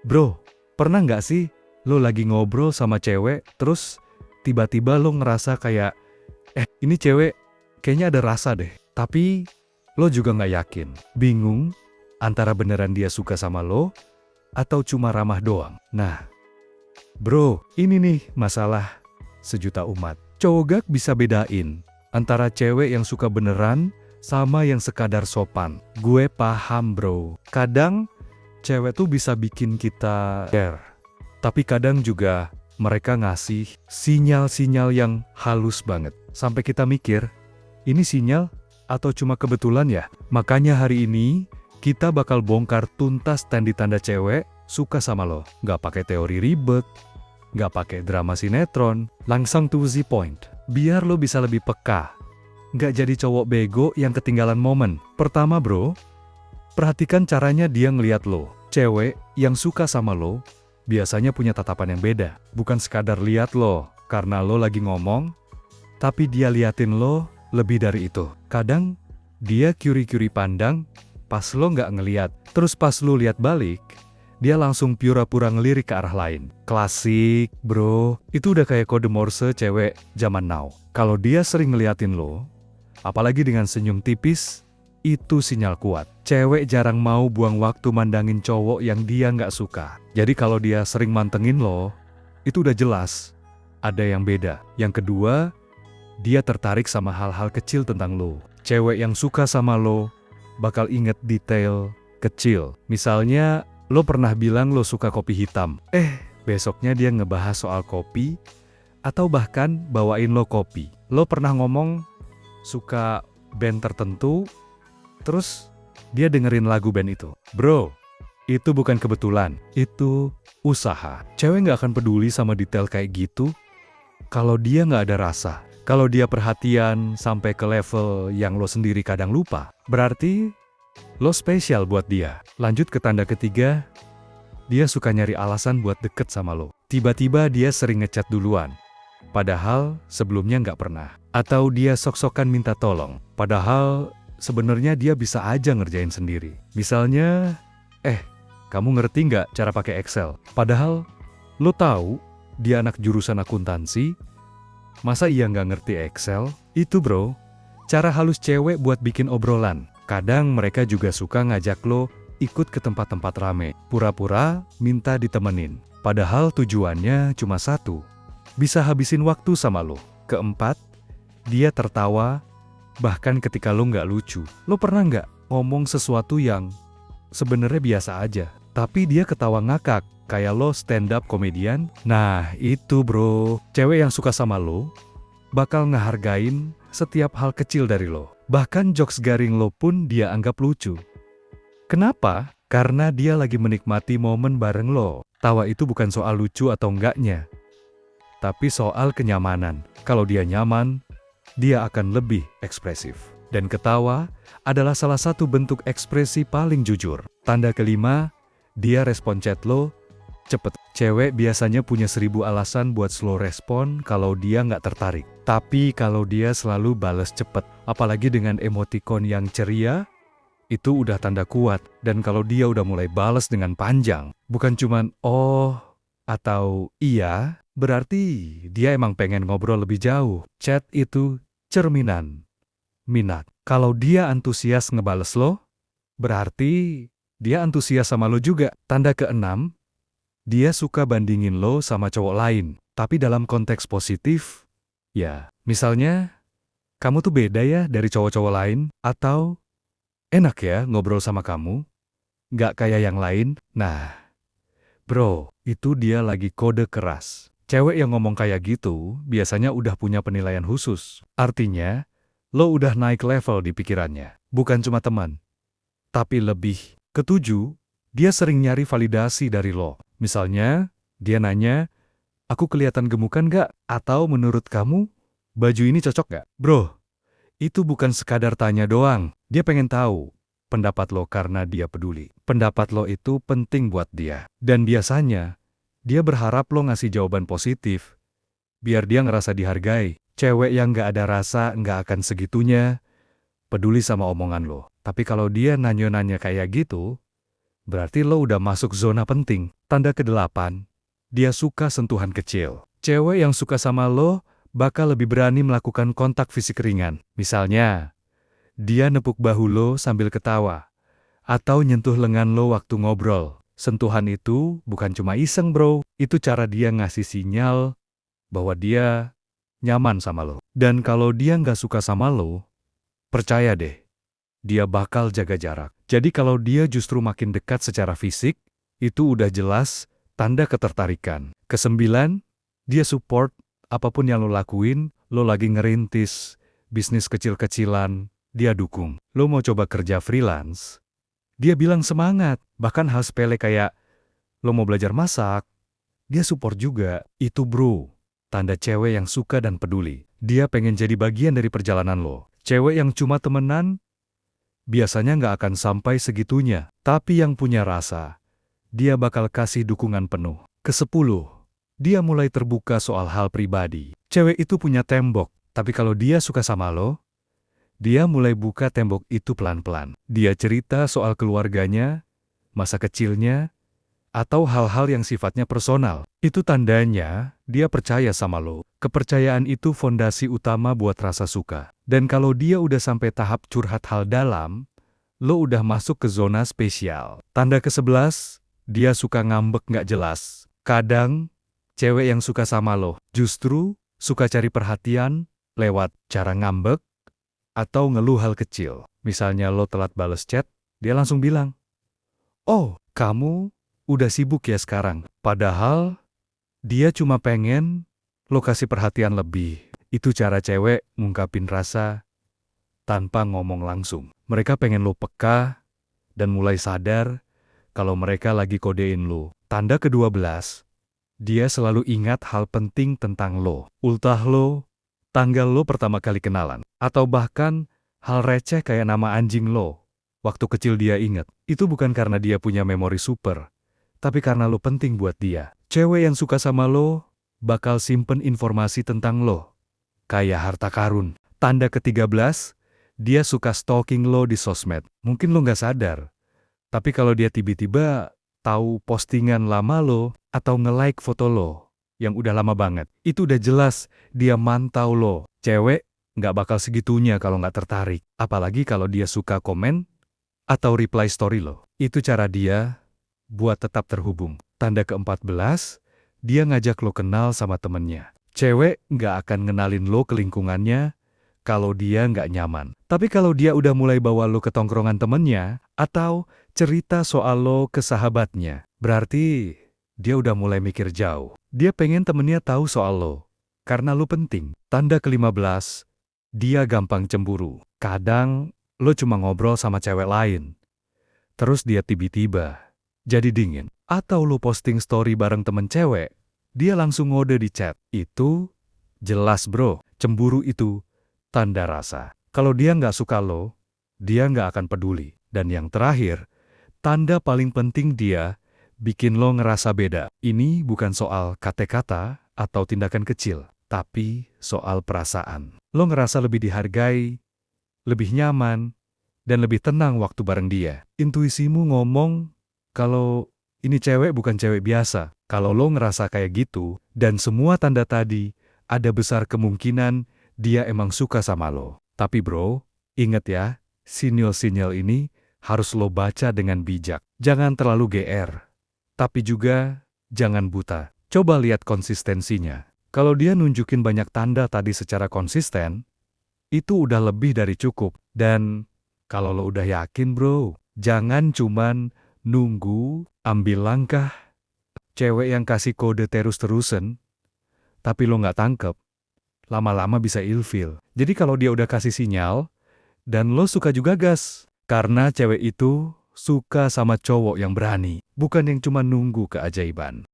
Bro, pernah nggak sih lo lagi ngobrol sama cewek, terus tiba-tiba lo ngerasa kayak, ini cewek kayaknya ada rasa deh. Tapi lo juga nggak yakin, bingung antara beneran dia suka sama lo atau cuma ramah doang. Nah, bro, ini nih masalah sejuta umat. Cowok gak bisa bedain antara cewek yang suka beneran sama yang sekadar sopan. Gue paham bro, kadang cewek tuh bisa bikin kita care. Tapi kadang juga mereka ngasih sinyal-sinyal yang halus banget. Sampai kita mikir, ini sinyal atau cuma kebetulan ya? Makanya hari ini kita bakal bongkar tuntas tanda-tanda cewek suka sama lo. Gak pakai teori ribet, gak pakai drama sinetron, langsung to the point. Biar lo bisa lebih peka, gak jadi cowok bego yang ketinggalan momen. Pertama bro, perhatikan caranya dia ngeliat lo. Cewek yang suka sama lo biasanya punya tatapan yang beda. Bukan sekadar lihat lo karena lo lagi ngomong, tapi dia liatin lo lebih dari itu. Kadang dia curi-curi pandang pas lo nggak ngeliat. Terus pas lo lihat balik, dia langsung pura-pura ngelirik ke arah lain. Klasik bro, itu udah kayak kode Morse cewek zaman now. Kalau dia sering ngeliatin lo, apalagi dengan senyum tipis, itu sinyal kuat. Cewek jarang mau buang waktu mandangin cowok yang dia nggak suka. Jadi kalau dia sering mantengin lo, itu udah jelas ada yang beda. Yang kedua, dia tertarik sama hal-hal kecil tentang lo. Cewek yang suka sama lo bakal inget detail kecil. Misalnya, lo pernah bilang lo suka kopi hitam. Besoknya dia ngebahas soal kopi, atau bahkan bawain lo kopi. Lo pernah ngomong suka band tertentu, terus dia dengerin lagu band itu. Bro, itu bukan kebetulan, itu usaha. Cewek nggak akan peduli sama detail kayak gitu kalau dia nggak ada rasa. Kalau dia perhatian sampai ke level yang lo sendiri kadang lupa, berarti lo spesial buat dia. Lanjut ke tanda ketiga, dia suka nyari alasan buat deket sama lo. Tiba-tiba dia sering ngechat duluan, padahal sebelumnya nggak pernah. Atau dia sok-sokan minta tolong, padahal sebenarnya dia bisa aja ngerjain sendiri. Misalnya, kamu ngerti nggak cara pakai Excel? Padahal lo tahu dia anak jurusan akuntansi, masa iya nggak ngerti Excel? Itu bro, cara halus cewek buat bikin obrolan. Kadang mereka juga suka ngajak lo ikut ke tempat-tempat rame, pura-pura minta ditemenin. Padahal tujuannya cuma satu, bisa habisin waktu sama lo. Keempat, dia tertawa bahkan ketika lo nggak lucu. Lo pernah nggak ngomong sesuatu yang sebenarnya biasa aja, tapi dia ketawa ngakak, kayak lo stand up komedian? Nah itu bro, cewek yang suka sama lo bakal ngehargain setiap hal kecil dari lo. Bahkan jokes garing lo pun dia anggap lucu. Kenapa? Karena dia lagi menikmati momen bareng lo. Tawa itu bukan soal lucu atau enggaknya, tapi soal kenyamanan. Kalau dia nyaman, dia akan lebih ekspresif. Dan ketawa adalah salah satu bentuk ekspresi paling jujur. Tanda kelima, dia respon chat lo cepet. Cewek biasanya punya 1000 alasan buat slow respon kalau dia nggak tertarik. Tapi kalau dia selalu bales cepet, apalagi dengan emoticon yang ceria, itu udah tanda kuat. Dan kalau dia udah mulai bales dengan panjang, bukan cuman oh atau iya, berarti dia emang pengen ngobrol lebih jauh. Chat itu cerminan minat. Kalau dia antusias ngebales lo, berarti dia antusias sama lo juga. Tanda keenam, dia suka bandingin lo sama cowok lain, tapi dalam konteks positif. Ya, misalnya, kamu tuh beda ya dari cowok-cowok lain, atau enak ya ngobrol sama kamu, nggak kayak yang lain. Nah, bro, itu dia lagi kode keras. Cewek yang ngomong kayak gitu biasanya udah punya penilaian khusus. Artinya, lo udah naik level di pikirannya. Bukan cuma teman, tapi lebih. Ketujuh, dia sering nyari validasi dari lo. Misalnya, dia nanya, aku kelihatan gemukan nggak? Atau menurut kamu, baju ini cocok nggak? Bro, itu bukan sekadar tanya doang. Dia pengen tahu pendapat lo karena dia peduli. Pendapat lo itu penting buat dia. Dan biasanya, dia berharap lo ngasih jawaban positif, biar dia ngerasa dihargai. Cewek yang nggak ada rasa nggak akan segitunya peduli sama omongan lo. Tapi kalau dia nanya-nanya kayak gitu, berarti lo udah masuk zona penting. Tanda ke-8, dia suka sentuhan kecil. Cewek yang suka sama lo bakal lebih berani melakukan kontak fisik ringan. Misalnya, dia nepuk bahu lo sambil ketawa, atau nyentuh lengan lo waktu ngobrol. Sentuhan itu bukan cuma iseng bro, itu cara dia ngasih sinyal bahwa dia nyaman sama lo. Dan kalau dia nggak suka sama lo, percaya deh, dia bakal jaga jarak. Jadi kalau dia justru makin dekat secara fisik, itu udah jelas tanda ketertarikan. Kesembilan, dia support apapun yang lo lakuin. Lo lagi ngerintis bisnis kecil-kecilan, dia dukung. Lo mau coba kerja freelance, dia bilang semangat. Bahkan hal sepele kayak lo mau belajar masak, dia support juga. Itu bro, tanda cewek yang suka dan peduli. Dia pengen jadi bagian dari perjalanan lo. Cewek yang cuma temenan biasanya nggak akan sampai segitunya. Tapi yang punya rasa, dia bakal kasih dukungan penuh. Ke-10, dia mulai terbuka soal hal pribadi. Cewek itu punya tembok, tapi kalau dia suka sama lo, dia mulai buka tembok itu pelan-pelan. Dia cerita soal keluarganya, masa kecilnya, atau hal-hal yang sifatnya personal. Itu tandanya dia percaya sama lo. Kepercayaan itu fondasi utama buat rasa suka. Dan kalau dia udah sampai tahap curhat hal dalam, lo udah masuk ke zona spesial. Tanda ke-11, dia suka ngambek nggak jelas. Kadang, cewek yang suka sama lo justru suka cari perhatian lewat cara ngambek atau ngeluh hal kecil. Misalnya lo telat bales chat, dia langsung bilang, "Oh, kamu udah sibuk ya sekarang." Padahal, dia cuma pengen lo kasih perhatian lebih. Itu cara cewek ngungkapin rasa tanpa ngomong langsung. Mereka pengen lo peka dan mulai sadar kalau mereka lagi kodein lo. Tanda ke-12, dia selalu ingat hal penting tentang lo. Ultah lo, tanggal lo pertama kali kenalan, atau bahkan hal receh kayak nama anjing lo. Waktu kecil dia ingat. Itu bukan karena dia punya memori super, tapi karena lo penting buat dia. Cewek yang suka sama lo bakal simpen informasi tentang lo, kayak harta karun. Tanda ke-13, dia suka stalking lo di sosmed. Mungkin lo nggak sadar, tapi kalau dia tiba-tiba tahu postingan lama lo atau nge-like foto lo yang udah lama banget, itu udah jelas dia mantau lo. Cewek nggak bakal segitunya kalau nggak tertarik. Apalagi kalau dia suka komen atau reply story lo. Itu cara dia buat tetap terhubung. Tanda ke-14, dia ngajak lo kenal sama temennya. Cewek nggak akan ngenalin lo ke lingkungannya kalau dia nggak nyaman. Tapi kalau dia udah mulai bawa lo ke tongkrongan temennya, atau cerita soal lo ke sahabatnya, berarti dia udah mulai mikir jauh. Dia pengen temennya tahu soal lo, karena lo penting. Tanda ke-15, dia gampang cemburu. Kadang, lo cuma ngobrol sama cewek lain, terus dia tiba-tiba jadi dingin. Atau lo posting story bareng temen cewek, dia langsung ngode di chat. Itu jelas bro, cemburu itu tanda rasa. Kalau dia nggak suka lo, dia nggak akan peduli. Dan yang terakhir, tanda paling penting dia bikin lo ngerasa beda. Ini bukan soal kata-kata atau tindakan kecil, tapi soal perasaan. Lo ngerasa lebih dihargai, lebih nyaman, dan lebih tenang waktu bareng dia. Intuisimu ngomong kalau ini cewek bukan cewek biasa. Kalau lo ngerasa kayak gitu, dan semua tanda tadi, ada besar kemungkinan dia emang suka sama lo. Tapi bro, inget ya, sinyal-sinyal ini harus lo baca dengan bijak. Jangan terlalu GR, tapi juga jangan buta. Coba lihat konsistensinya. Kalau dia nunjukin banyak tanda tadi secara konsisten, itu udah lebih dari cukup. Dan kalau lo udah yakin bro, jangan cuman nunggu, ambil langkah. Cewek yang kasih kode terus-terusan, tapi lo nggak tangkep, lama-lama bisa ilfil. Jadi kalau dia udah kasih sinyal, dan lo suka juga gas. Karena cewek itu suka sama cowok yang berani, bukan yang cuma nunggu keajaiban.